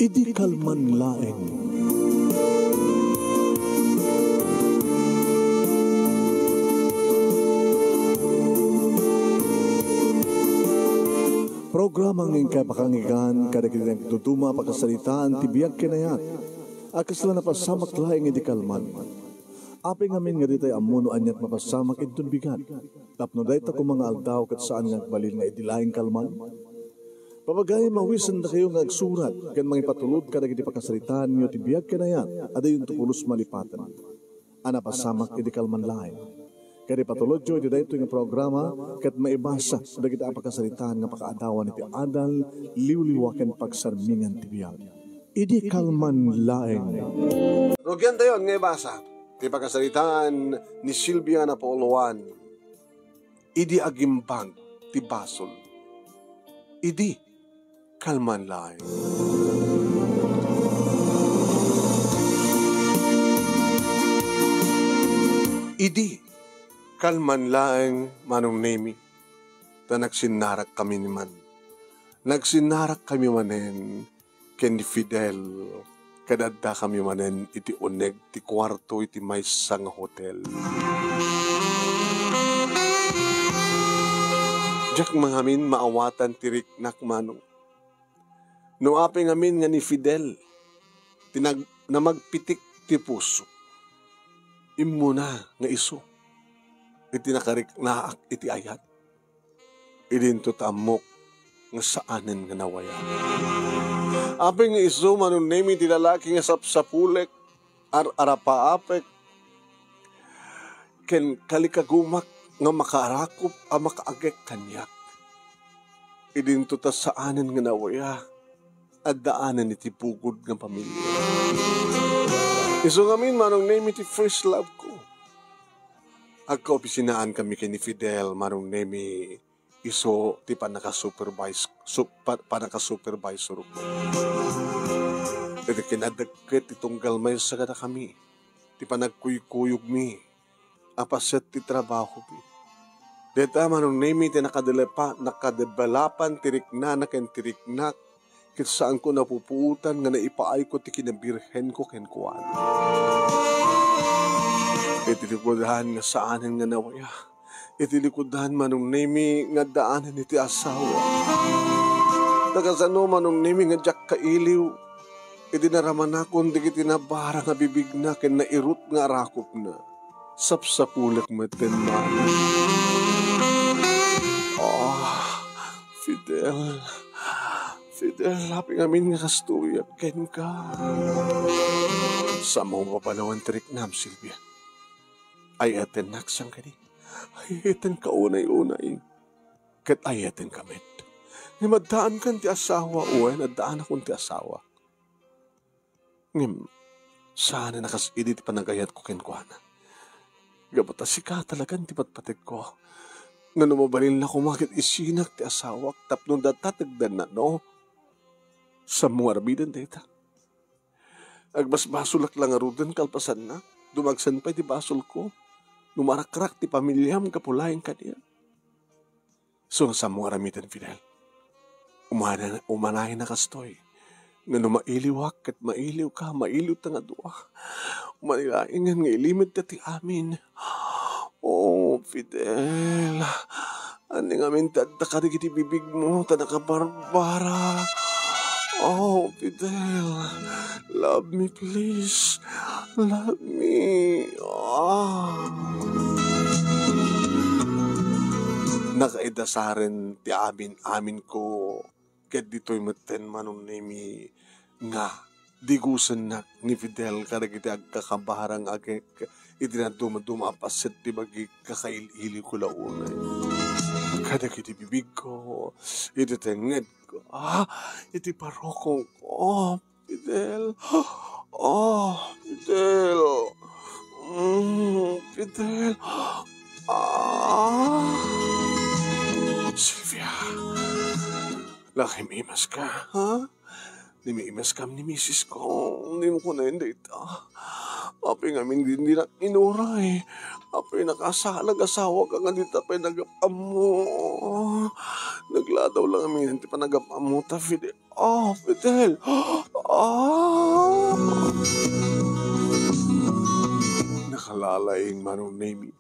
Idi kalman laeng. Programa ng kapakangigan kada kinang tutuma pakasalitaan tibiyag kinayat. Akas lang napasamak laeng idi kalman. Api ngamin nga ditay amuno anyat mapasamak itong bigat. Tapno dayta ko mga aldaw kat saan nga balil nga idi laeng kalman. Papagay mawisan na kayo nga agsurat kan mga ipatulod kada kiti pakasalitaan nyo tibiyag kinayat. Ada yung tukulos malipatan. Ana pasamak idi kalman laeng. Kaya patulod jo, iti dahito yung programa, kat maibasa, da kita apakasalitaan nga pakaadawan iti adal, liwliwakan pagsarmingan tibiyag. Idi kalman laeng. Rugyan tayo, nga ibasa, iti pakasalitaan ni Silvia na Pauluan, idi agimbag ti basol. Idi kalman laeng. Idi kalman laeng manong nemi, ta nagsinarak kami ni man. Nagsinarak kami manen, ken ni Fidel, kadadda kami manen iti uneg, ti kwarto iti may sang hotel. Diyak mangamin maawatan tirik nak manong. No ape ngamin nga ni Fidel, na magpitik ti puso. Imuna nga iso. Iti nakarik naak iti ayat. Idinto tamok nga saanen nga nawaya. Apeng nga iso manong nemi ti lalaki nga sapsapulek arapaapek ken kalikagumak nga makarakop a makaagek kanyak. Idinto ta saanen nga nawaya at daanan iti pugod nga pamilya. Iso ngamin manong nemi ti first love ko. Agka-opisinaan kami kay ni Fidel, marong nemi iso ti panaka-supervisor ko. Iti kinadagket itong galmay sa kada kami. Ti panagkuyukuyog mi. Apaset ti trabaho mi. Deta marong nemi ti nakadebalapan tirikna ken tiriknak kit saan ko napupuutan nga naipaay ko ti kinabirhen ko ken kuwan. Itilikudahan nga saanin nga nawaya. Itilikudahan manong nemi nga daanan iti asawa. Nagasano manong nemi nga jak kailiw. Itinaraman akong di kitinabara nga bibig na ken nairut nga arakop na. Sapsapulak maten man. Fidel. Fidel, hapi ngamin nga kastuyak ken ka. Sa mga papalawan tirik nam, Silvia. Ay aten naksang ka di. Ay aten kaunay-unay. Kat ay aten kamit. Nga maddaan kan ti asawa o ay naddaan akong ti asawa. Ngem, sana nakasidit panagayat ko kenkwana. Gabata si ka talagang ti patpatig ko. Nga numabalil na kumakit isinak ti asawak tapno datatagdan na no. Sa mga rabidan data. Agbasbasulak lang arudan kalpasan na. Dumagsan pa ti basol ko. Numarakrak ti pamilyam kapulayan ka niya. So sa mga ramitan, Fidel. Umanahin na kastoy. Nga numailiwak at mailiw ka, mailiw ta nga duwa. Umanilaingan nga ilimit na ti amin. Oh, Fidel. Ani nga mintadta ka iti bibig mo, ta nakabarbara. Oh, Fidel. Love me, please. Love me. Nakaidasaren ti amin ko. Ket dito'y maten manong nemi nga digusan na ni Fidel kadag iti agkakabarang agek iti na dumapaset ti bagi kakailili ko launay. Kadag iti bibig ko, iti tenged ko, iti parokong ko, Fidel, Fidel, Fidel, Silvia, nakimimas ka, ha? Nimimas kam ni misis ko. Hindi mo ko na hindi ito. Api nga hindi na inuray. Api nakasalag asawa ka nga dito pa nagapam mo. Nagladaw lang amin. Hindi pa nagapam mo ta, Fidel. Fidel. Nakalalaing Manong Nemi.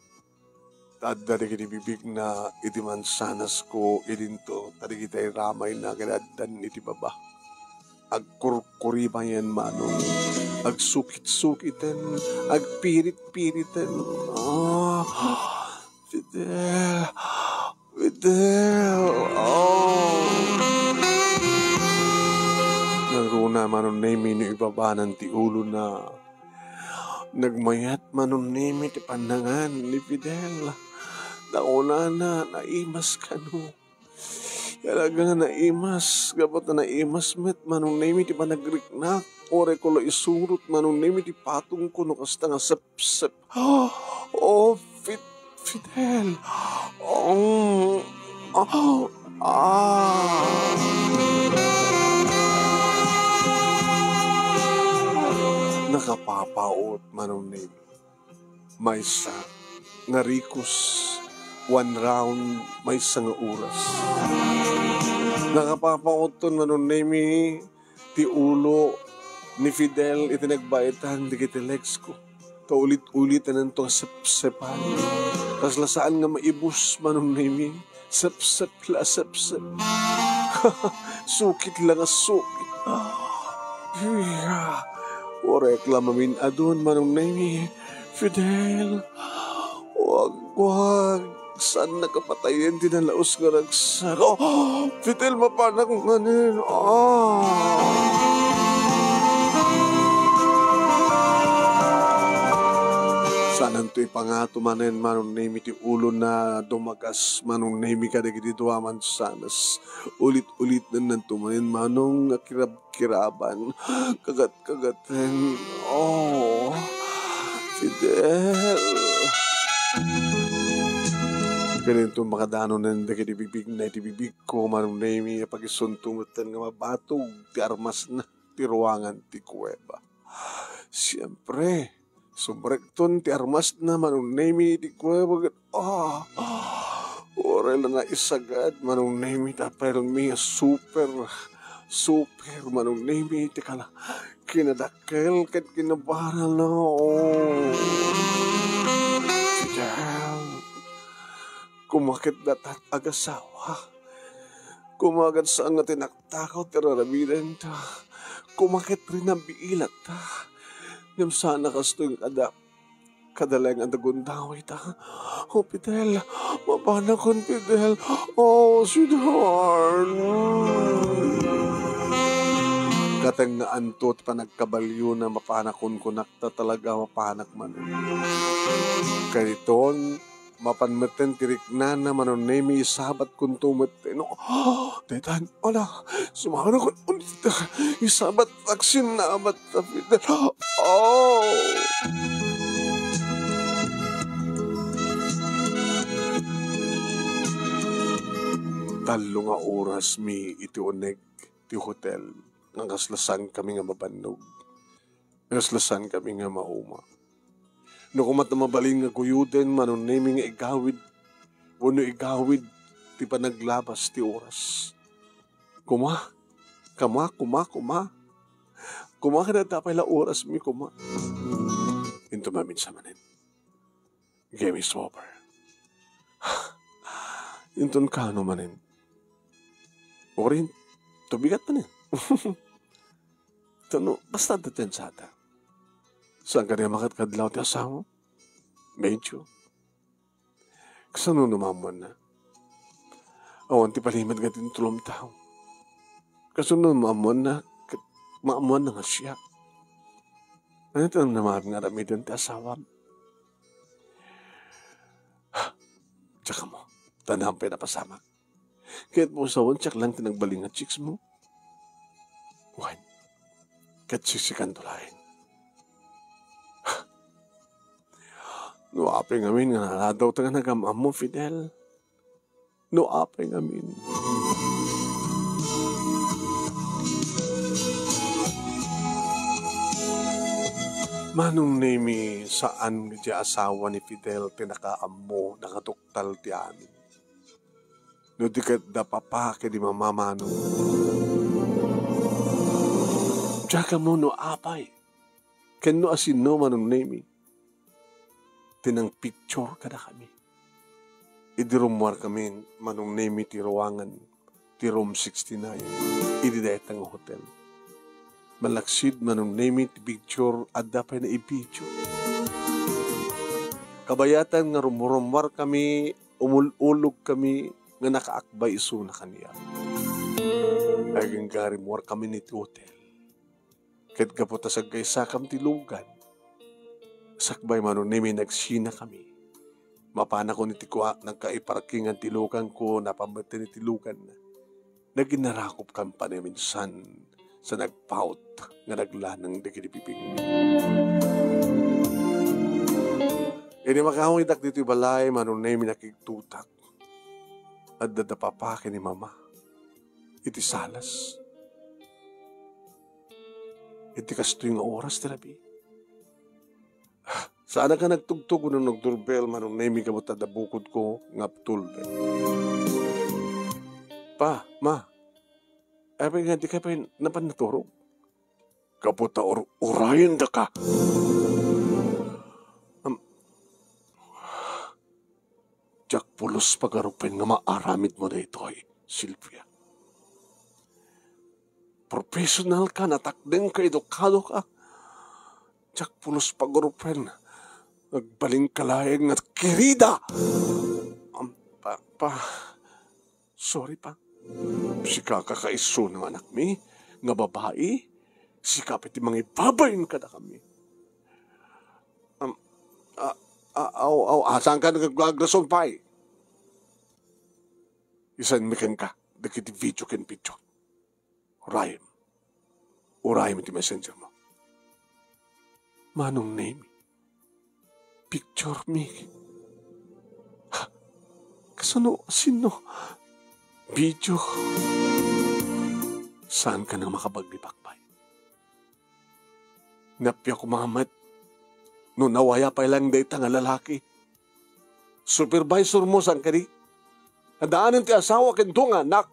Tadda di kiti bibig na iti mansanas ko idinto. Tadi kita'y ramay na kinadan iti baba. Agkurkuribayan Manong. Agsukit-sukiten. Agpirit-piriten. Fidel. Fidel. Naguna Manong Nemi ni ibaba ng ti ulo na nagmayat Manong Nemi ti pandangan ni Fidel. Nauna na, naimas ka no. Talaga naimas. Gabot na naimas met Manong Nemi ti panagriknak. Ore ko lo isurot Manong Nemi ti patong ko no kasta nga sep-sep. Fidel. Nakapapaot Manong Nemi. Maysa nga rikos. 1 round may isang oras. Nakapapaot ton Manong Nemi ti ulo ni Fidel itinagbaytan di kiti legs ko. Kaulit-ulitan ng itong sep-sepan. Tas lasaan nga maibus Manong Nemi. Sep-sep la sep-sep. Sukit lang nga sukit. Orek lamamin adun Manong Nemi. Fidel. Wag. Saan nakapatayin tinalaos nga ragsak. Fidel mapanak nga nin. Saan to'y pangato manen Manong Nemi ti ulo na dumagas Manong Nemi kadagiti duwaman sanas. Ulit-ulit na nantumanin Manong kirab-kiraban. Kagat-kagaten. Fidel. Ganito makadano ng dagitibibig na itibibig ko Manong Nemi pag-isuntungutan nga mabatog ti armas na ti ruangan ti kuweba. Siyempre, sumrekton ti armas na Manong Nemi ti kuweba. Orel na isagad Manong Nemi tapel mi super Manong Nemi ti kala kinadakel kat kinabaral na kumakit datat agasawa. Kumagat sa nga tinaktakot terarabidan ta. Kumakit rin ang biilat ta. Ngam sana kasto yung kadalang ang dagundaway ta. Fidel, mapana kon Fidel. Sweetheart. Katang nga antot pa nagkabalyo na mapanakon ko nakta talaga mapanak man. Kaniton, mapanmeten tirik na Manong Nemi isabat kung tumeten. Detan, sumara ko ulit. Isabat aksin na amat na Fidel. Talo nga oras mi iti uneg ti hotel. Nga kaslasan kami nga mabanog. Kaslasan kami nga mauma. No kumat na mabaling nga guyuden Manong Nemi nga igawid. Wano igawid ti panaglabas ti oras. Kuma ka na tapay la oras mi kuma. Into mamin sa manin. Game is over. Inton kano manin. Orin, tubigat manin. Tano, basta daten sa ata. Saan ka niya makatkadlaw ti asawa? Medyo. Kasano namamon na? Awan ti palimad nga tinutulong tao. Kasano namamon na? Maamuan na nga siya. Ano ito naman nga ramidan ti asawa? Tsaka mo, tanampay na pasama. Kaya't mo usawan, tsak lang tinagbaling at chicks mo. Wine. Katsisikan tulahin. No apay ngamin nga naladaw ta nga nagamam mo, Fidel. No apay ngamin. Manong Nemi saan nga asawa ni Fidel tinakaam mo nakatuktal ti amin. No di ka da papa ke di mamamano. Tsaka mo no apay. Ken no asin no manong nemi. Tinang picture kada kami. Idirumwar kami manong nemi ti ruangan. Ti room 69. Idi daytang hotel. Malaksid manong nemi ti picture at dapat na i-picture. Kabayatan nga rumurumwar kami, umululog kami, nga nakaakbay iso na kaniya. Aging garimwar kami ni hotel. Ket kaputa sa gaysakam ti lugan. Sakbay manong nemi nagsina kami. Mapana ko ni tikwa, nagkaiparkingan ti lugan ko, napamati ni ti lugan na. Naginarakop kan pa ni minsan sa nagpaut nga naglanang dikidipiping. Ini makahuidak dito balay, manong nemi nakigtutak. At dadapapake ni mama. Iti salas. Iti kasto yung oras tirabi. Sana ka nagtugtog nung nagdurbel, manong nemi ka mo tadabukod ko ngaptul. Pa, ma, ay pa nga di ka pa napanaturo. Kaputa urayan da ka. Jak pulos pagarupen nga maaramid mo na ito ay Sylvia. Professional ka, natakdeng ka, edukado ka. Jak pulos pagarupen, nagbaling kalayang at kirida. Sorry pa. Si kakakaiso ng anak mi, nga babae, si kapit mga ibabayin ka na kami. Saan ka nagaglason pa eh? Isan mikan ka, dakiti video ken picture. Urayim iti messenger mo. Manong name, picture me. Kasano, sino? Video. Saan ka nang makabaglipakpay? Napya ko mamat. No nawaya pa lang dayta nga lalaki. Supervisor mo saan ka di? Nadaanan ti asawa kento nga anak.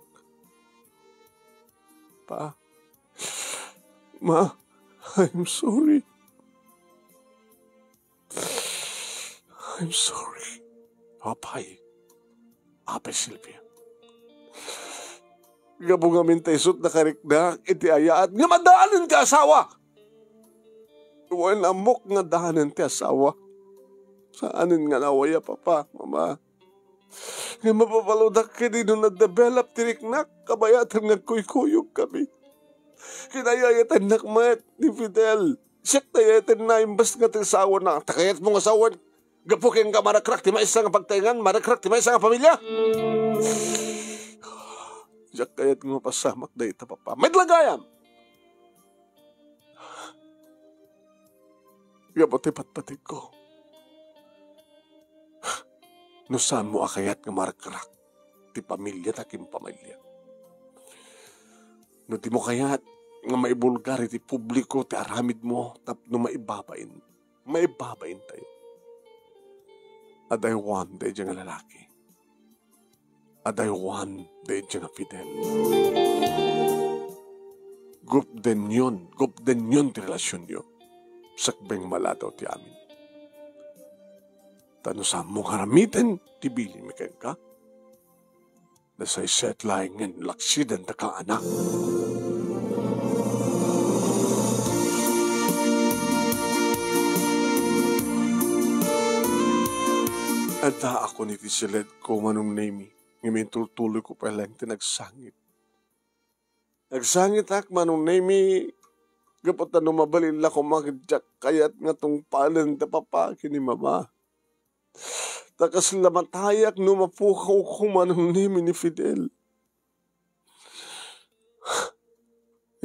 Pa. Ma, I'm sorry. I'm sorry. Apay. Apay Sylvia. Gabong amin tayo na karikda, iti ayaat, nga madaanan ti asawa. Wala amok nga daanan ti asawa. Saanin nga nawaya papa, mama. Nga mapapalodak ka din nung na-develop tiriknak, kabayatan nga kuy-kuyog kami. Kinayayatan nakmat ni Fidel. Siyak tayatan na imbas nga ti asawa na. Takayat mong asawan, gapukin ka marakrak ti maisa nga pagtaingan, marakrak ti maisa nga pamilya. Siyak kayat nga pasamak da ita papa. Medlagayam! Gabote patpatik ko. No saan mo akayat nga marakrak ti pamilya takim pamilya. No di mo kayat nga maibulgar iti publiko ti aramid mo tapno maibabain tayo. Aday one day dyan nga lalaki. Aday one day dyan nga Fidel. Gup den yun ti relasyon nyo. Sakbeng maladaw ti amin. Tano sa mong haramitin, tibili mi ka. Nasay set lying ng laksiden ta ka anak. Ada ako ni tisilid ko manong nemi. Ngayon tuloy ko pa lang tinagsangit. Nagsangit ak manong nemi. Gapot na numabalila ko makidyak kayat nga tong palan ta papaki ni mama. Takas lamatayak numapukaw ko manong nemi ni Fidel.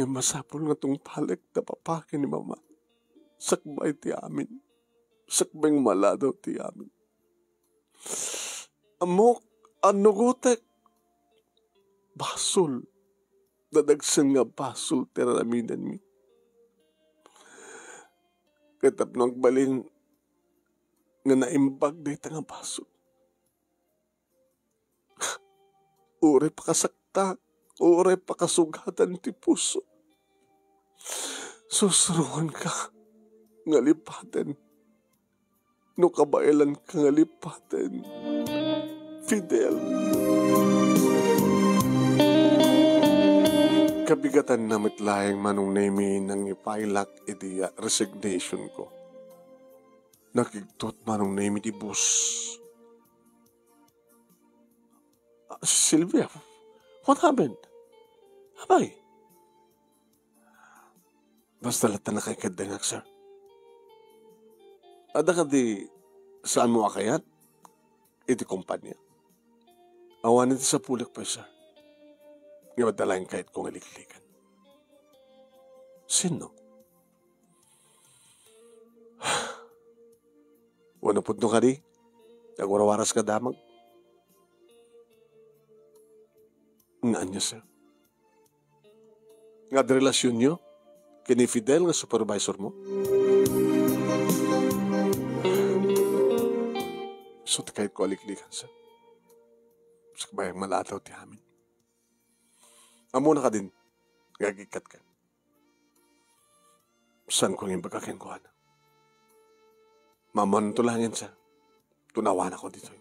Yung masapol nga tong palak ta papaki ni mama. Sakbay ti amin. Sakbeng maladaw ti amin. Amok, anugotek. Basol. Dadagsan nga basol teraminan mi. Katap nang balin nga naimbag dito nga baso. Ure pa kasakta, ure pa kasugatan ti puso. Susuruan ka nga lipaten. No kabailan ka nga lipaten. Fidel. Kabigatan na mitlayang manong nemi nang ipailak iti resignation ko. Nakigtot manong nemi di bus. Sylvia, what happened? Abay. Basta lata na kay kadangak, sir. Ada ka di saan mo akayat? Iti kumpanya. Awan iti sa pulik pa, sir. Nga madalain kahit kong aliklikan. Sino? Wala po ka di? Nagwarawaras ka damag? Nga niya, sir. Nga di relasyon nyo? Kini Fidel nga supervisor mo? So, kahit ko aliklikan, sir. Sa kabayang malataw ti amin. Amo na ka din. Gagikat ka. Saan ko yung pagkakinkuhan? Mamon tulangin, sir. Tunawan ako dito.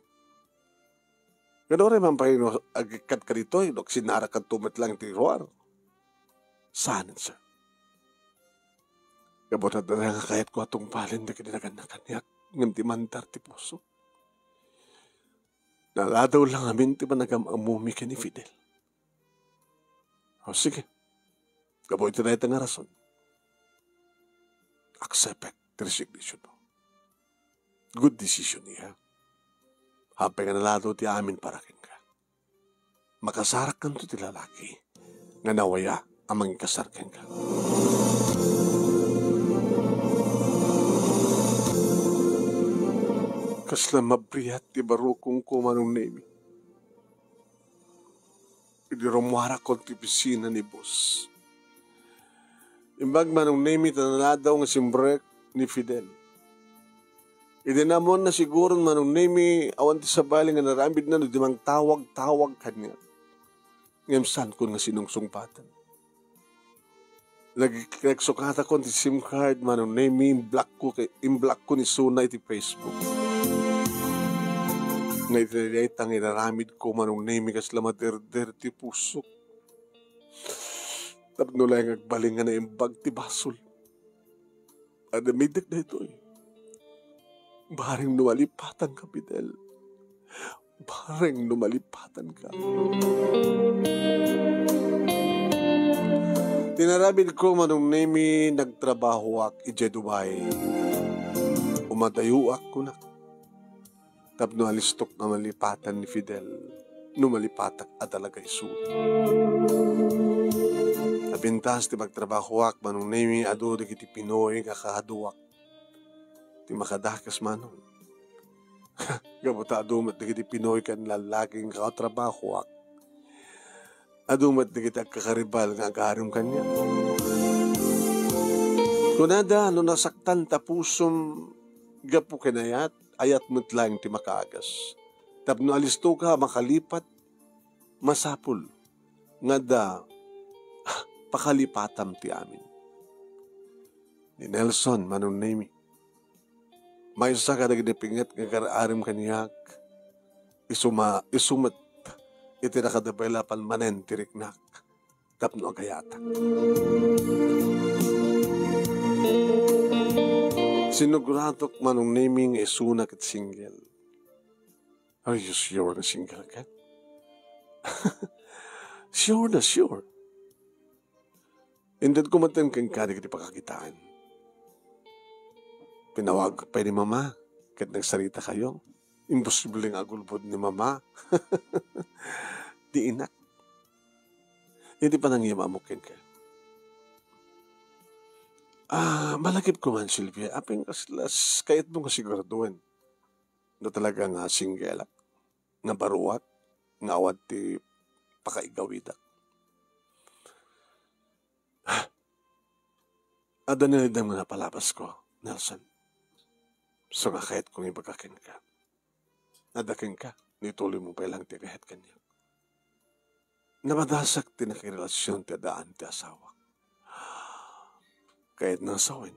Gano'n rin man pa yung agikat ka dito. Dok sinara ka tumit lang tiruar. Saan, sir? Gabot na nga kahit ko atong palin na kininagan na kanyak. Nganti mandar ti puso. Naladaw lang amin ti ba nagamamumi ka ni Fidel. O sige. Gabot ito na ito nga rason. Accept the resignation mo. Good decision niya. Hapay nga naladaw ti amin para kin ka. Makasarak kan to ti lalaki. Nga nawaya ang mga kasarkan ka. Kasla mabriyat ti baro kong kumanong nemi. Idi rumwara ko ti pisina ni boss. Imbag manong nemi tanadaw nga simbrek ni Fidel. Idi namon na siguro manong nemi awan ti sabali nga narambid na no dimang tawag-tawag kanya. Ngamsan ko nga sinungsungpatan. Nagsukata ko ti SIM card manong nemi imblock ko ni Suna iti Facebook. Nga itilayt ang inaramid ko manong nemi kasla maderder ti puso. Tapno lang agbaling nga na imbag ti basol. Adamidak na ito eh. Baring numalipatan ka, Fidel. Baring numalipatan ka. Tinarabid ko manong nemi nagtrabaho ak ije Dubai. Umadayo ako na. Tapno alistok na malipatan ni Fidel. Numalipatak at talaga isu. Nabintas ti magtrabaho ak manong nemi ado di kiti Pinoy kakaduak. Ti makadakas manong. Gabuta adumat di kiti Pinoy kan lalaking kakatrabaho ak. Adumat di kiti kakaribal nga agarim kanya. Kunada no nasaktan tapusom gapu kinayat ayat mutlang ti makagas. Tapno alisto ka makalipat masapul nga da pakalipatam ti amin. Ni Nelson manong nemi. May isa ka nagdipingat nga karaarim kaniyak. Isumat iti nakadabalapan manen tiriknak. Tapno agayatak. Sinuguratok manong naming isunak at single. Are you sure na single ka? Sure na sure. Indad ko matan kang kanig di pakakitaan. Pinawag pa ni mama, kat nagsarita kayo. Imposible nga agulbod ni mama. Di inak. Hindi pa nang imamukin ka. Malakip ko man, Sylvia. Apeng kaslas, kahit mong kasiguraduan na talaga nga singgela, nga baruat, nga awad ti pakaigawidak. Ada nilidang mga palabas ko, Nelson. So nga kahit kung ibagakin ka, nadakin ka, nituloy mo pa lang ti kahit kanya. Nabadasak ti nakirelasyon ti daan ti asawa. Kahit nasawin,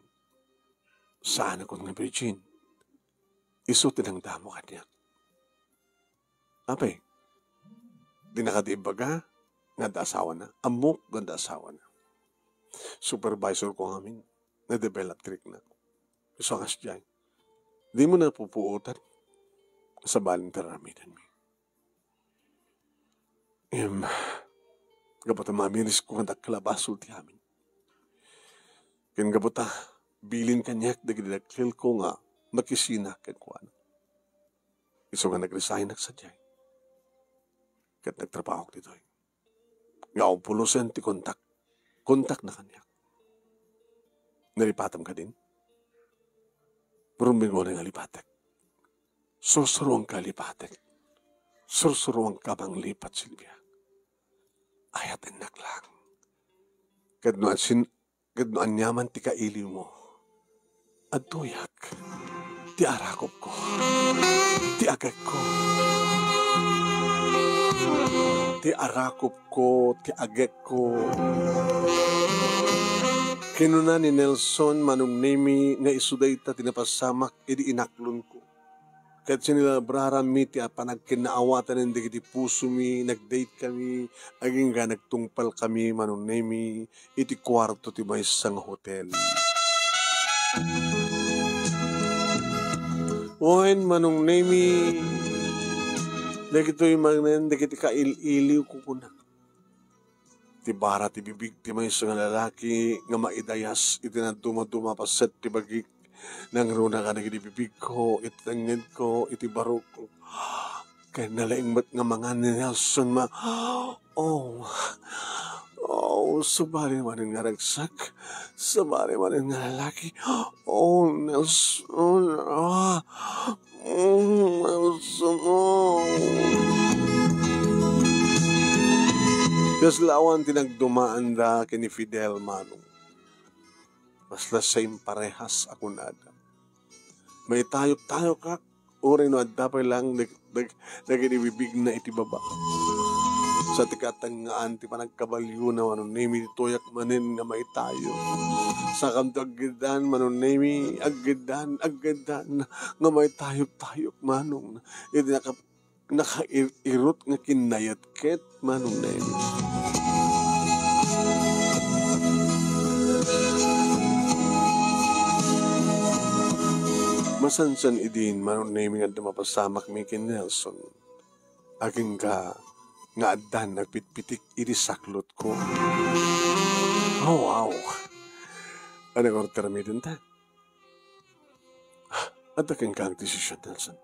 saan ako nga virgin, iso tinangdamo ka niya. Apay, di nakadiibaga, nga da asawa na, amok nga da asawa na. Supervisor ko ngamin, na-develop trick na. Iso angas dyan, di mo na pupuutan sa baling taramidan mi. Gabata mamiris ko nga kalabasul ti amin. Ken gabata, bilin kanyak dagidagkil ko nga makisina ken kuan. Iso nga nag-resign nagsadyay. Ket nagtrabaho ko ditoy. Nga pulusen ti kontak na kanyak. Nalipatam ka din? Marumbing mo na nga lipatek. Sursuruang ka lipatek. Sursuruang ka bang lipat, Silvia. Ayat enak lang. Kadno anyaman ti kaili mo. At tuyak, ti arakop ko. Ti agak ko. Ti arakop ko, ti agak ko. Kinuna ni Nelson manong nemi nga isuday ta tinapasamak edi inaklon ko. Kahit sinila brarami ti panagkinaawatan ng digiti puso mi, nag-date kami, aging nga nagtungpal kami manong nemi iti kwarto ti may isang hotel. Oen manong nemi dagitoy magnen dagiti kaililiw ko kuna. Ti bara ti bibig ti may isang lalaki nga maidayas iti na dumaduma paset ti bagik nang runa ka naging bibig ko, iti tangin ko, iti barok ko. Kaya nalaingmat nga mga ni Nelson sabari man nga ragsak, sabari man nga lalaki. Nelson, Nelson, Kaslawan tinagdumaan da kini Fidel Manong. Masla same parehas ako na Adam. May tayo kak, uri no adapay lang nagibibig na iti baba. Sa tikatangaan ti panagkabalyo na manunemi toyak manin nga may tayo. Sa kanto agidan manunemi agidan nga may tayo manong. Iti nakairot nga kinayat ket manunemi. Masansan idin manunemi nga dumapasamak mi ken Nelson. Aging ka nga addan nagpitpitik iti saklot ko. Oh, wow. Ano ko termidin ta? At aking kang desisyon, Nelson.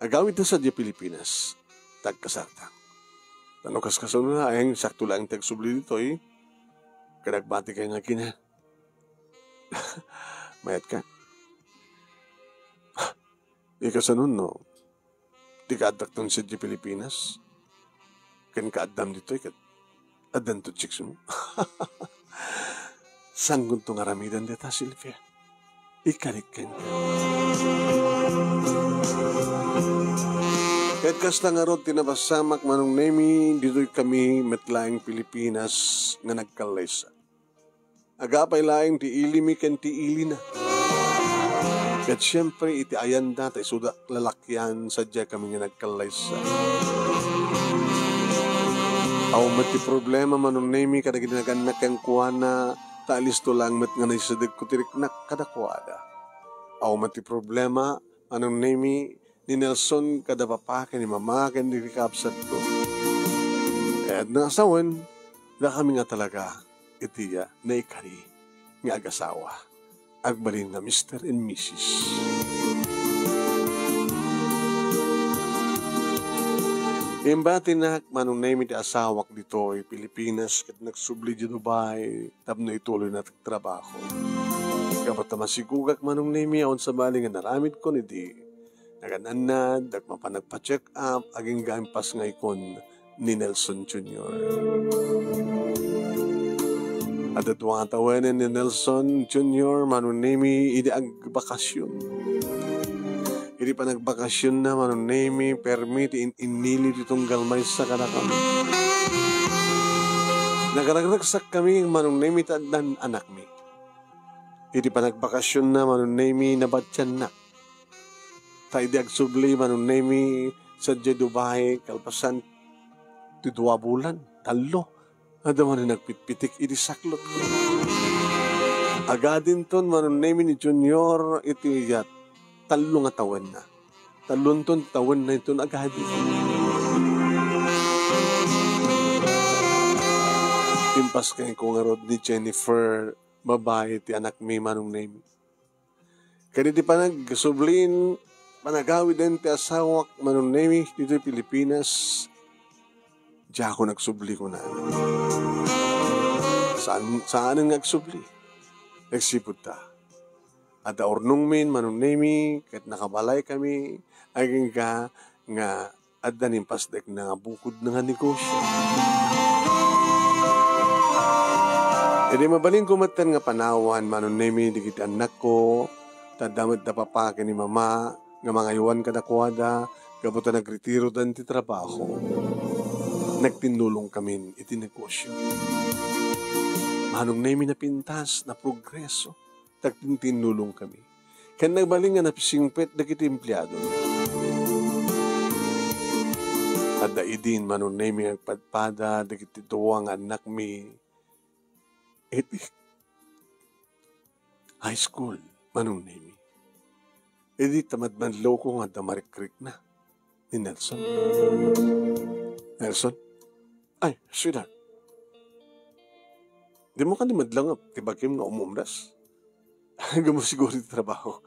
Agawid na sa Pilipinas, tagkasartang. Tanukas kasunod na, ayang sakto lang tagsubli dito eh. Kanagbati kayo nga kina. Mayat ka. Ikasanun, no? Di ka adakton sa Pilipinas. Kan ka adam dito, adan to chicks mo. Sanggun tong aramidan dita, Silvia. Ikarikan ka. Kahit kasta nga ron tinabasamak manong nemi, dito'y kami metlaing Pilipinas nga nagkalaysa. Agapay laing ti ili mi ken ti ili na. At siyempre, iti ayanda, tayo suda lalakyan, sadya kami nga nagkalaysa. Aw mati problema manong nemi, kada ginaganak ang kuwana, taalisto lang mat nga naisadag ko tirik na kadakwada. Aw mati problema, manong nemi, ni Nelson, kada papakin, ni mamakin, ni kapsat ko. At nasawan, na kami nga talaga, itiya, na ikari, nga agasawa. Agbalin nga Mr. and Mrs. Imbati na manong namin ti asawak dito ay Pilipinas kat nagsubli di Dubai tapno ituloy na trabaho. Kapat na masigugak manong namin aon sa bali nga naramid ko ni di nagananad, nagmapanagpa-check up, aging gaimpas nga ikon ni Nelson Jr. At atuang tawanan ni Nelson Jr. manunemi idi agbakasyon. Idi pa nagbakasyon na manunemi permit inili ditong galmay sa kanakam. Nagaragraksak kami manunemi tadan anak mi. iti panagbakasyon na manunemi na batyan na. Tayo di agsubli manunemi sa Dubai kalpasan ti 2 bulan, 3. Ada man nagpitpitik iti saklot ko. Agadin ton manunemi ni Junior iti 3 nga tawen na. 3 tawen na ito agadin. Impas kay ko nga rod ni Jennifer, babae ti anak mi manunemi. Kaya di pa nagsublin, panagawi din ti asawak manunemi dito sa Pilipinas. Diya ako nagsubli ko na. Saan ang nagsubli? Nagsipod ta. At ornong min manunemi, kahit nakabalay kami, aging ka nga at danimpas dek na nga bukod na nga negosyo. Edi mabalin kumatan nga panawan manunemi di kita anak ko, tadamit na papake ni mama, nga mga iwan kadakwada, kabuta nagretiro dan ti trabaho. Nagtinulong kami iti negosyo. Manunemi na pintas, na progreso, tagtinulong kami. Kan nagbaling nga napisingpet na kita empleyado. At daidin manunemi ang padpada, na kita tuwang anak mi, iti high school manunemi. Edi tamadmanlaw ko nga damarikrik na ni Nelson. Nelson? Ay, sweetheart. Di mo ka ni madlangap, tibakim nga umumras. Hanggang mo siguro yung trabaho.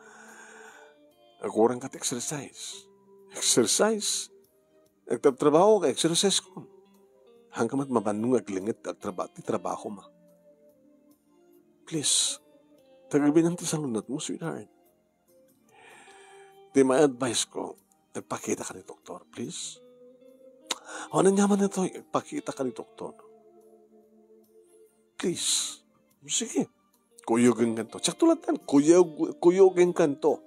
Ako rin kat exercise. Exercise? Nagtatrabaho ka, exercise ko. Hanggang mat mabanong aglingit at trabaho ma. Please, tagabin ang tisalunat mo, sweetheart. Di may advice ko, nagpakita ka ni doktor, please. O, nanyaman na ito, nagpakita ka ni doktor. Please. Sige. Kuyogin kanto. Tsak tulat tan, kuyogin kanto.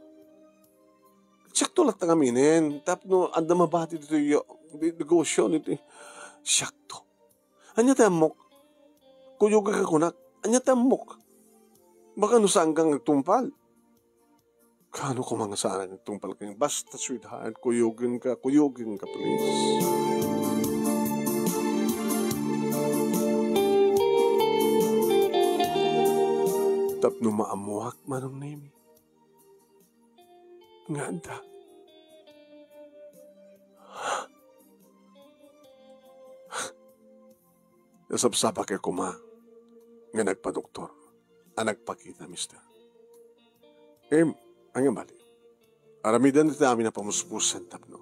Tsak tulat na kaminin. Tapno, anda mabati dito yung negosyo nito. Siyakto. Anya tamok. Kuyogin ka kunak. Anya tamok. Baka no saan kang nagtumpal. Kano ko mga saan nagtumpal kang basta sweetheart, kuyogin ka please. Tapno maamuhak manong nemi. Nga anda. Nasabsaba kay kuma nga nagpa-doktor. Nagpakita, mister. Ang bali. Aramidan ito namin na pamuspusan, tapno.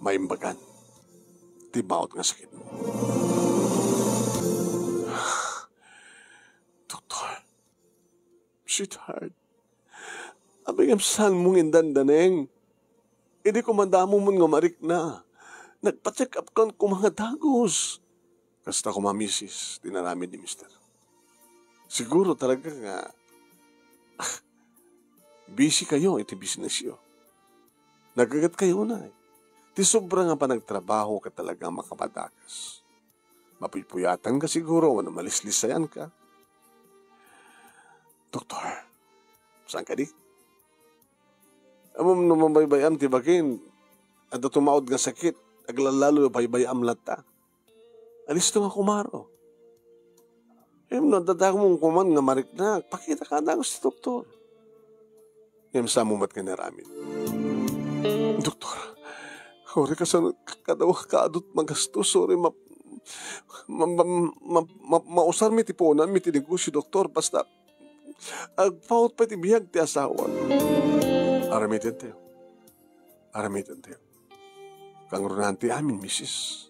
Maimbagan. Tibaot nga sakit mo. Doktor. Sweetheart. Abigam saan mong indandaneng? Hindi ko mandamo mo nga marik na. Nagpa-check up ka ko mga dagos. Kasta ko mamisis, dinarami ni mister. Siguro talaga nga, busy kayo, iti business yo. Nagagat kayo na eh. Ti sobra nga pa nagtrabaho ka talaga makapadakas. Mapipuyatan ka siguro, wala malislisayan ka. Doktor, saan ka di? Amam naman baybayam ti bakin, at tumaod nga sakit, aglalalo baybayam lata. Alis to nga kumaro. Nadadak mong kuman nga marik na, pakita ka na si doktor. Sa mumat ka naramin. Doktor, sorry ka sa kadawa kaadot magastos, sorry mausar mi tiponan, mi tinegosyo doktor, basta agpaut pa tibiyag ti asawa. Aramitin tayo. Kang runanti amin, misis.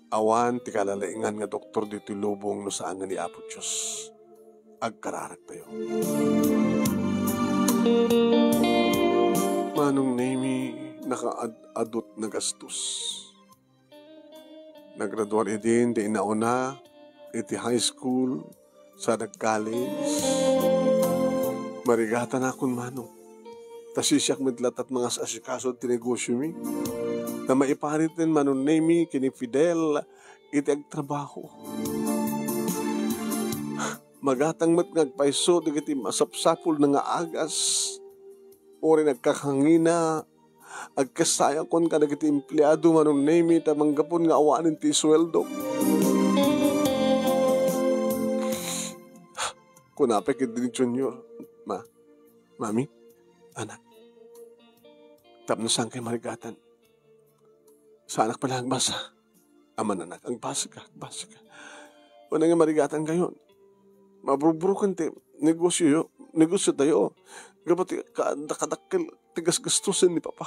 Awan, ti kalalaingan nga doktor dito lubong no saan nga ni Apo Diyos. Agkararak tayo. Manong nemi naka-adot na gastos. Nagraduar din, di inauna, iti high school, sa nag-college. Marigatan akong manong. Tasisyak midlat at mga asikaso at tinegosyo mi. Na maiparit din manong nemi kini Fidel iti agtrabaho. magatang mat ngagpaiso digiti masapsapul na nga agas, ori nagkakangina, agkasaya kon ka dagiti empleyado manong name it, manggapon nga awanin ti sweldo. Kunapik din Junior, mami, anak, tapos saan kayo marigatan? Sa anak pala agbasa. Aman anak, agbasa ka. Wala nga marigatan kayo. Mabrubrukan ti negosyo tayo. Gabati kadakadakil tigas gastusin ni Papa.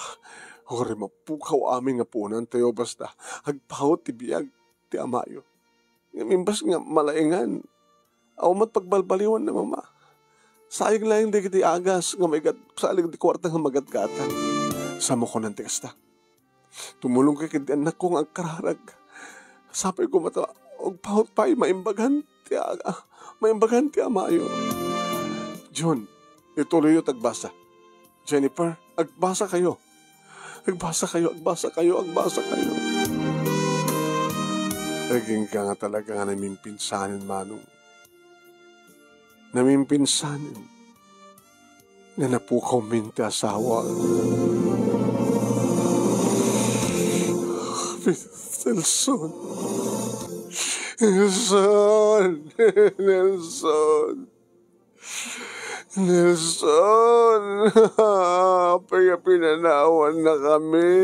Ori mapukaw aming nga punan tayo basta. Agpahot ti biyag ti amayo. Mimbas nga malaingan. Awamat pagbalbaliwan na mama. Sayang lang di kiti agas nga may salig di kwarta nga magatgatan. Sama ko ng tigas ta. Tumulong kay kiti anak kong agkararag. Sapay ko mata, og pahot pa'y maimbagan ti amayo. John, ituloy yung tagbasa. Jennifer, agbasa kayo. Naging ka nga talaga nga namimpinsanin, Manong. Namimpinsanin na napukaw minti asawa. Nelson, kaya pinanawan na kami.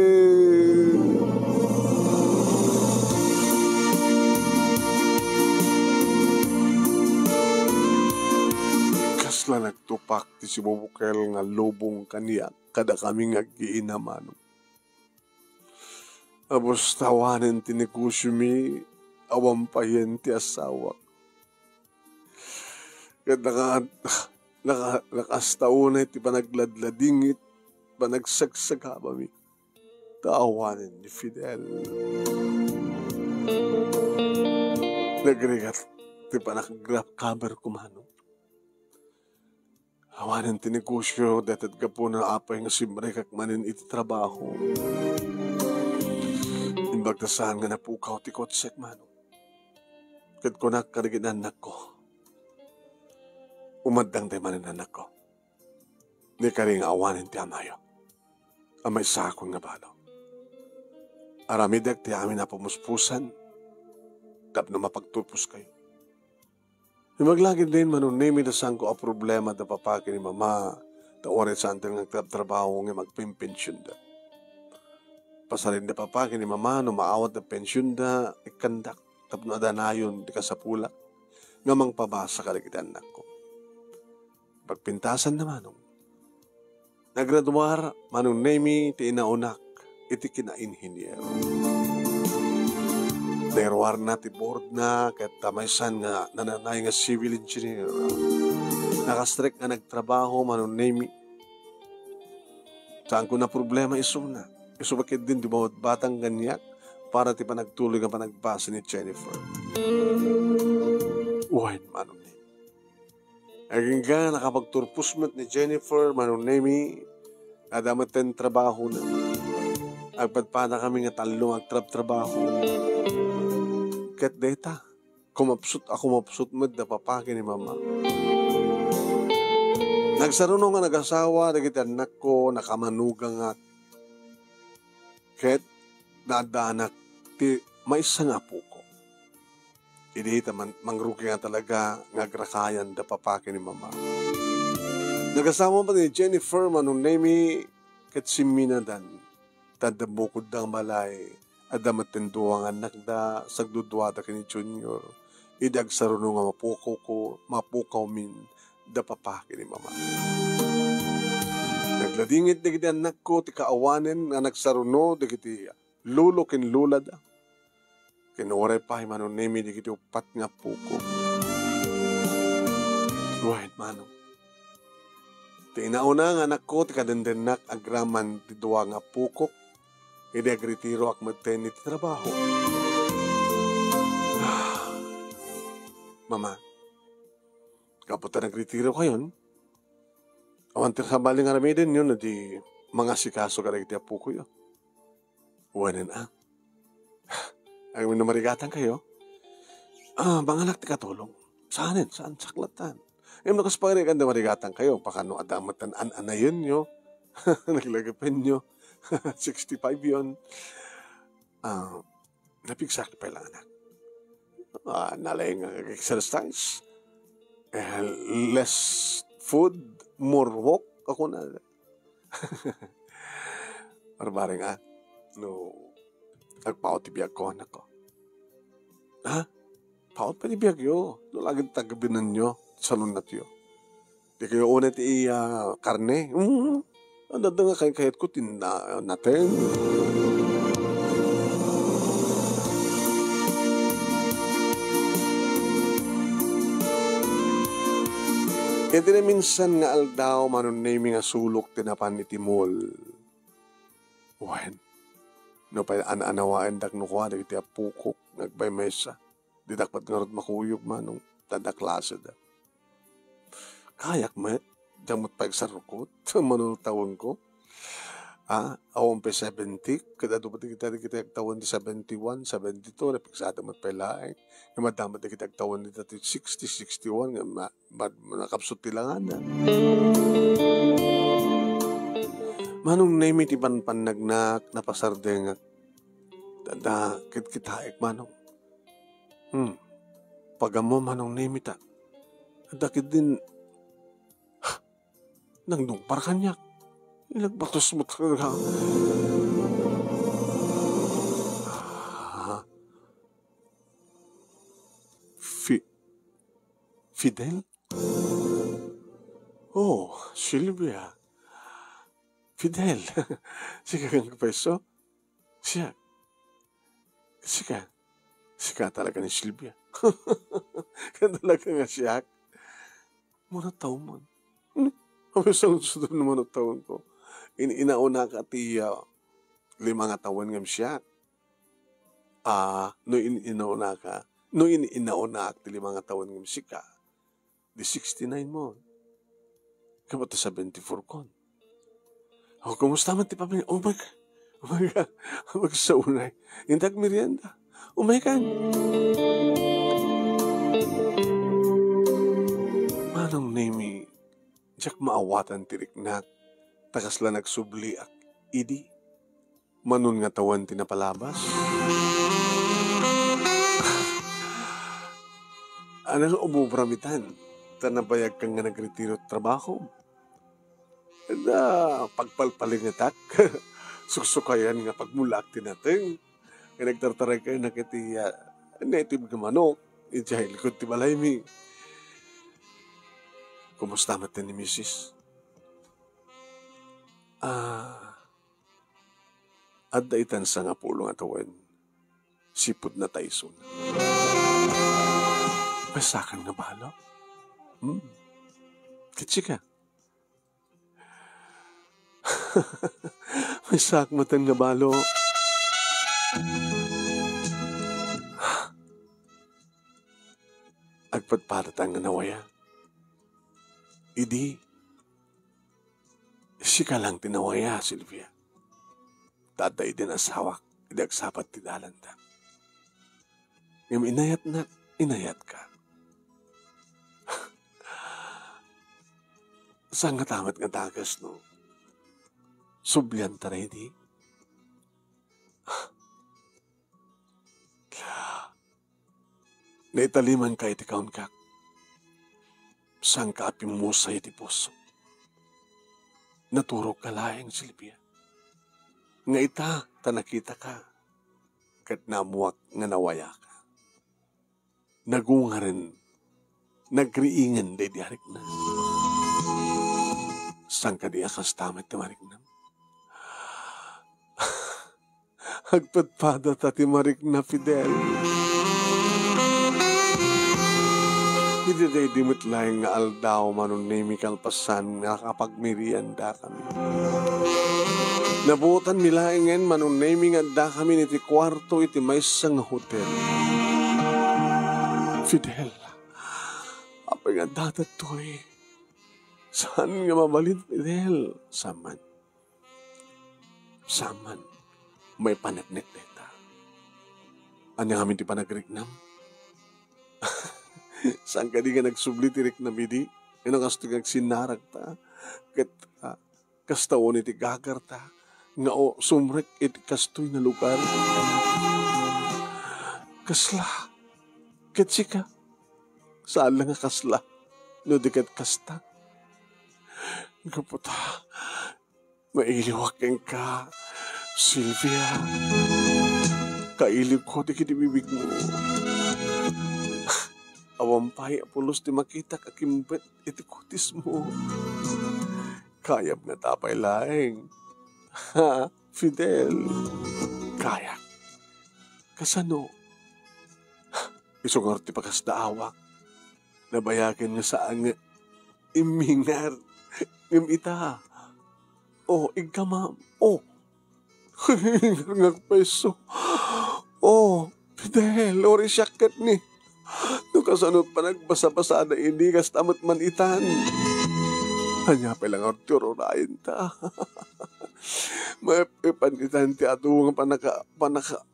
Kasla nagtupak ti si Bubukel nga lubong kaniya kada kami nga giinaman. Abos tawanin ti negosyo mi, awampayen ti asawa. Kaya nakastaunay ti panagladladingit, panagsagsagha mi. Taawanin ni Fidel. Nagrigat ti panag-grab cover kumano. Awanin ti negosyo, datad ka po na apay nga simre kakmanin iti trabaho. Imbagtasahan nga napukaw ti kotsek mano. Kat ko nakariginan anak ko. Umadang tayo manin anak ko. Di ka rin awanin ti amayo. Amay sa akong nga balo. Aramidag ti amin na pumuspusan. Tapno mapagtupos kayo. Maglagi din manunimi na saan ko ang problema da papaki ni mama. Tawarin saan tayo nagtrabaho nga magpimpensyon da. Pasalin da papaki ni mama no maawat na pensyon da ikandak. Tapno adanayon di ka sa pulak. Ngamang pabasa ka rin anak ko. Pagpintasan naman nung nagraduar manong nemi ti inaunak iti kina-inhinyero. Nairwar na ti board na kahit tamaysan nga nananay nga civil engineer. Nakastrek nga nagtrabaho manong nemi. Saan ko na problema isuna. Isubakit din di bawat batang ganyak para ti panagtuloy nga panagbasa ni Jennifer. Uwain manong nemi. Aging ka nakapagturpusmat ni Jennifer, manong nemi, adamat ten trabaho na. Agpadpada kami nga talong agtrab-trabaho. Kat deta, kumapsut mat na papaki ni mama. Nagsaruno nga nag-asawa, nagit anak ko, nakamanugang nga. Kat nadanak, may isa nga po ko. Hindi mangruki nga talaga ngagrakayan da papaki ni mama. Nagasama pa ni Jennifer manong nemi kat siminadan. Tadabukod dang balay. Adamat tenduang anak da sagdudwada ka ni Junior. Idag saruno nga mapukaw min da papaki ni mama. Nagladingit na giti anak ko ti kaawanen nga nagsaruno da giti lulo kin lula da. Kinuwaray pa manong nemi di kiti upat nga puko. Right, manong. Tinauna nga anak ko, ti kadendenak agraman ti duwa nga pukok. Hindi agritiro ak magten iti trabaho. Mama, kapot na nagritiro kayon, awantir sa baling aramidin yun na di mga sikaso ka rin iti puko yun. Uwanin Ay, marigatan kayo. Banganak ti katulong. Saan saklatan. Ngayon nakasparikan na marigatan kayo, pakano adamatan an-anayon nyo, naglagapan nyo, 65 yun. Napigsak pa lang anak. Nalay nga exercise. Less food, more walk. Ako na. Marbaring no, nagpaot ibiyag ko, anak ko. Ha? Paot pa ibiyag yo. No, lagi tagabinan nyo. Salon na tiyo. Di kayo unat karne. Ano nga kahit ko tinda natin. Iti na minsan nga aldaw manunay nga sulok tinapan itimol. Wen. No pa anawaan dak no kwa iti apukok nagbay mesa. Di dapat nga rod makuyog manong tadaklase da. Kayak met, damot pa igsarukot, manunutawang ko. Awang pa 70, kada dupat kita tawon di 71, 72, napiksada mat pa ilaing. Namadamat na kita tawon di 60, 61, nakapsot tilangan na. Manong naimit iban panagnak, napasardeng, kitaik manong. Pagamo manong naimita, dakit din, nang nungpar kanyak. Ilagbatos mo talaga. Fidel? Oh, Silvia. Fidel. Sika kang kapeso? Siya. Sika talaga ni Silvia. Kaya talaga nga siya. Muna tao man. Kami sa sunod naman ang taon ko. Inauna ka ti 5 nga taon ngam siya. No inauna ka. No inauna ti 5 nga taon ngam sika. Di 69 mo. Kabato 74 kon. Kumusta man ti papanya? Oh my God. Magsaunay. Indag merienda. Oh my God. Manong name Diyak maawatan tiriknak, takasla nagsubli ak idi, manon nga tawan tinapalabas. Anang umubramitan, tanabayag kang nga nagretiro trabaho. Pagpalpaling nga tak, suksukayan nga pagmulak tinateng, nga nagtartaray kayo na kiti native nga manok, ijahil ko ti balay mi. Kumusta natin ni Mrs.? At daitan sa nga pulong atawan, sipod na taisun. Masakan nga balo? Kitsi ka? Masak matan nga balo. Agpatparatang nga nawaya. Idi, sika lang tinawaya, Silvia. Tatay din asawak, idagsapat tidalanda. Ngam inayat ka. Saan nga tamat nga tagas, no? Sublian taray di. Naitaliman ka iti kaun kak. Sang kaapim mo sa iti puso. Naturog ka laeng, Silvia. Nga ita, tanakita ka. Kat namuak nga nawaya ka. Nagunga rin, nagriingan day diarik na. Sang ka di akas tamat timarik na. Hagpadpada tati marik na Fidel. Hindi day dimit lang nga aldaw manon nemi kalpasan nga kapagmirianda kami. Nabutan milaingen manon nemi nga da kami niti kwarto iti may sang hotel. Fidel, apa nga datat to'y? Saan nga mabalid, Fidel? Saman. May panagnet neta. Ano nga kami ti panagriknam? Saan ka di nga nagsubli tirik na midi? Ano kasto sinarag ta? Kat kastaon iti gagar ta. Nga o sumrek iti kastoy na lugar. Kasla. Kat sika. Saan lang nga kasla? No di kat kasta. Kaputa. Mailiwakin ka. Sylvia. Kailip ko di kinibibig mo. Awampay apulos di makita kakimbet iti kutis mo. Kayab nga tapay laeng. Ha, Fidel. Kaya. Kasano? Isungar ti pakasdaawak. Nabayakin nga saan nga imingar. Ngam ita. Oh, igkamam. Oh. Ngak peso. Oh, Fidel. Ori syakat ni. No kasanot pa nagbasa-basa na hindi kas tamot man itan. Hanya pa lang Arturo rain ta. Maipan ti ato nga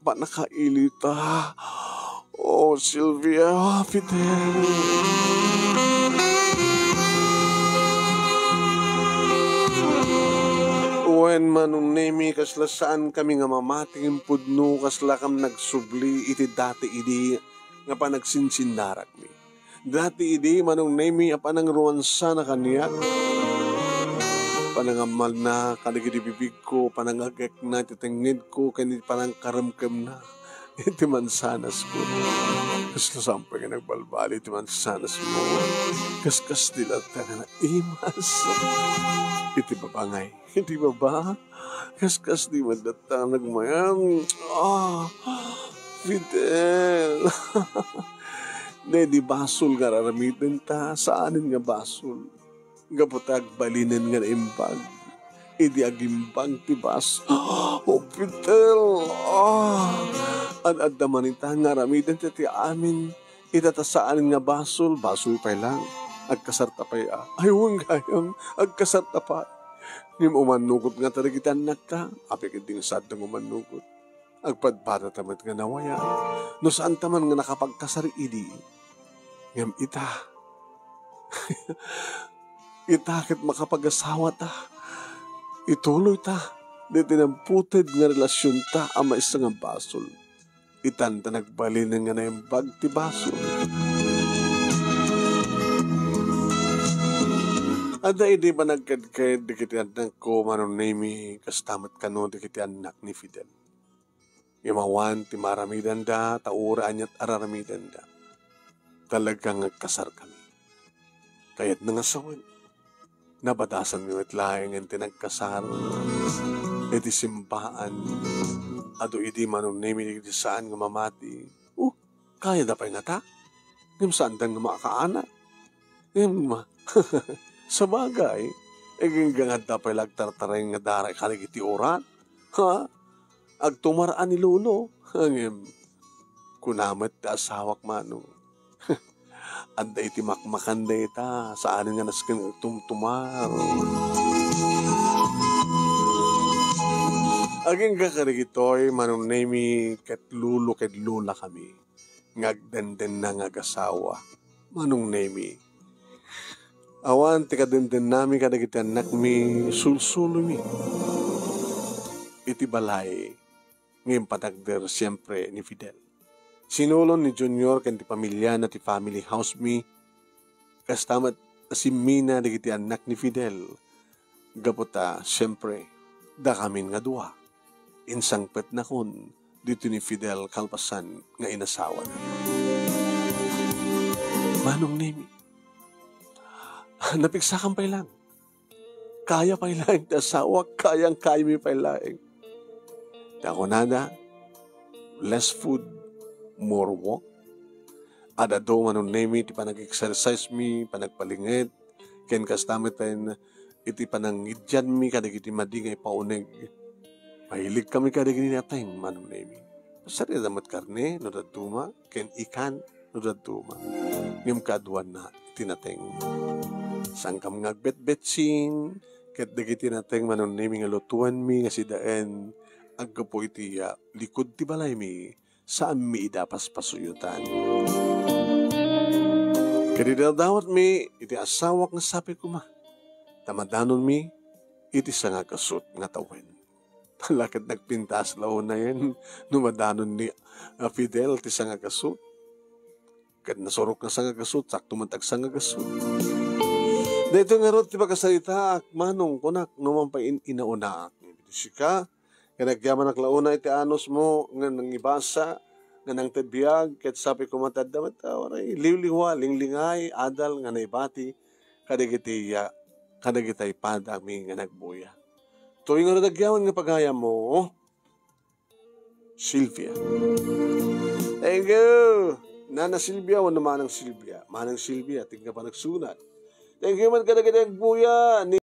panakailita. Oh, Sylvia, Fidel. Wen manong nemi kasla saan kami nga mamating pudno kasla kam nagsubli iti dati idi nga panagsinsindarak mi. Dati idi manong nemi apanang ruwansa na kaniyak. Panangamal na kanagidibibig ko, panangagak na titengid ko, kanit panang karamkam na. Iti mansanas ko. Kasla sampay nga nagbalbali iti mansanas mo. Kaskas nila na imas. Iti babangay. Iti baba. Kaskas di madatang nagmayang. Fidel. Di basol nga raramitin ta. Saanin nga basol? Gaputag balinin nga na imbag. Idi agimbag tibas. Oh, Fidel. An-ad naman ita nga ramitin ti amin. Itatasaan nga basol. Basol pa lang. Agkasarta pa ya. Ayun gayam. Agkasarta pa. Ngim umanukot nga taragitan nagka. Apik din sad ng umanukot. Agpadbata tamat nga nawaya. No saan taman nga nakapagkasari idi. Ngam ita. Itakit makapag-asawa ta. Ituloy ta. Di tinamputed nga relasyon ta ama isa nga basol. Itan ta nagbalin nga na yung bag ti basol. Ada hindi ba nagkadkad di kiti anak ko manon nemi kastamat kano di kiti anak ni Fidel. Imawan ti maramidan da tauraan at araramidan da. Talagang nagkasar kami. Kaya't nangasawan. Nabadasan mi metlaeng iti nagkasar. Iti simpaan. Ado iti manon nemi iti saan nga mamati. Kaya da pa nga ta? Ngam saan da nga makakaana? Ngam sa bagay, gangad da pa lagtartaray nga daray kalig iti oran. Ha? Agtumaraan ni Lolo. Ngam kunamat da asawak manong. Anda iti makmakanda ita. Saan nga nasking tumtumar. Aging kakarigitoy, manong nemi ket lulo ket lula kami. Ngagdenden na ngagasawa. Manong nemi. Awan, tika denden nami kadagiti anak mi sulsulo mi. Iti balay. Ngayon patagder siyempre ni Fidel. Sinulon ni Junior kan ti pamilya na ti family house mi. Kastamat si Mina digiti anak ni Fidel. Gaputa, siyempre, da kamin nga dua. Insangpet na kun dito ni Fidel kalpasan nga inasawa na. Manong nemi. Napiksakan pa lang. Kaya pa lang. Asawa, kayang-kaya mi pa lang. Ako nada, less food, more walk. Ada do manong nemi, iti panag-exercise mi, panagpalingit. Ken kastamit tayo iti panangidyan mi, kadag iti madigay pauneg. Mahilig kami kadag inateng manong nemi. Sari damat karne, no daduma, ken ikan, no daduma. Ngim kaduan na, tinateng. Sangkam ngagbet-betsing, ket dagiti nateng manon nemi nga lutuan mi nga sidaen aggapo iti likod ti balay mi saan mi idapas pasuyutan. Kadidadawat mi, iti asawak nga sabi ko ma. Tamadanon mi, iti sa nga kasut nga tawen. Lakad nagpintas lao na yan, numadanon ni Fidel, ti sa nga kasut. Kad nasurok na sa nga kasut, sakto matag sa nga kasut. Dito nga ron, ti pagkasalita, manong kunak, numampain inauna. Sika, kanagyaman ang launa iti anos mo, nga nang ibasa, nga nang tadbiyag, ket sabi ko mataddamat, oray, liwliwa, linglingay, adal, nga naibati, kadagitay padami nga nagbuya. Tuwing nga nadagyaman nga pagaya mo, Sylvia. Thank you! Nana Sylvia, wala manang Sylvia. Manang Sylvia, tingga pa nagsunat. Thank you man kadagitay nagbuya,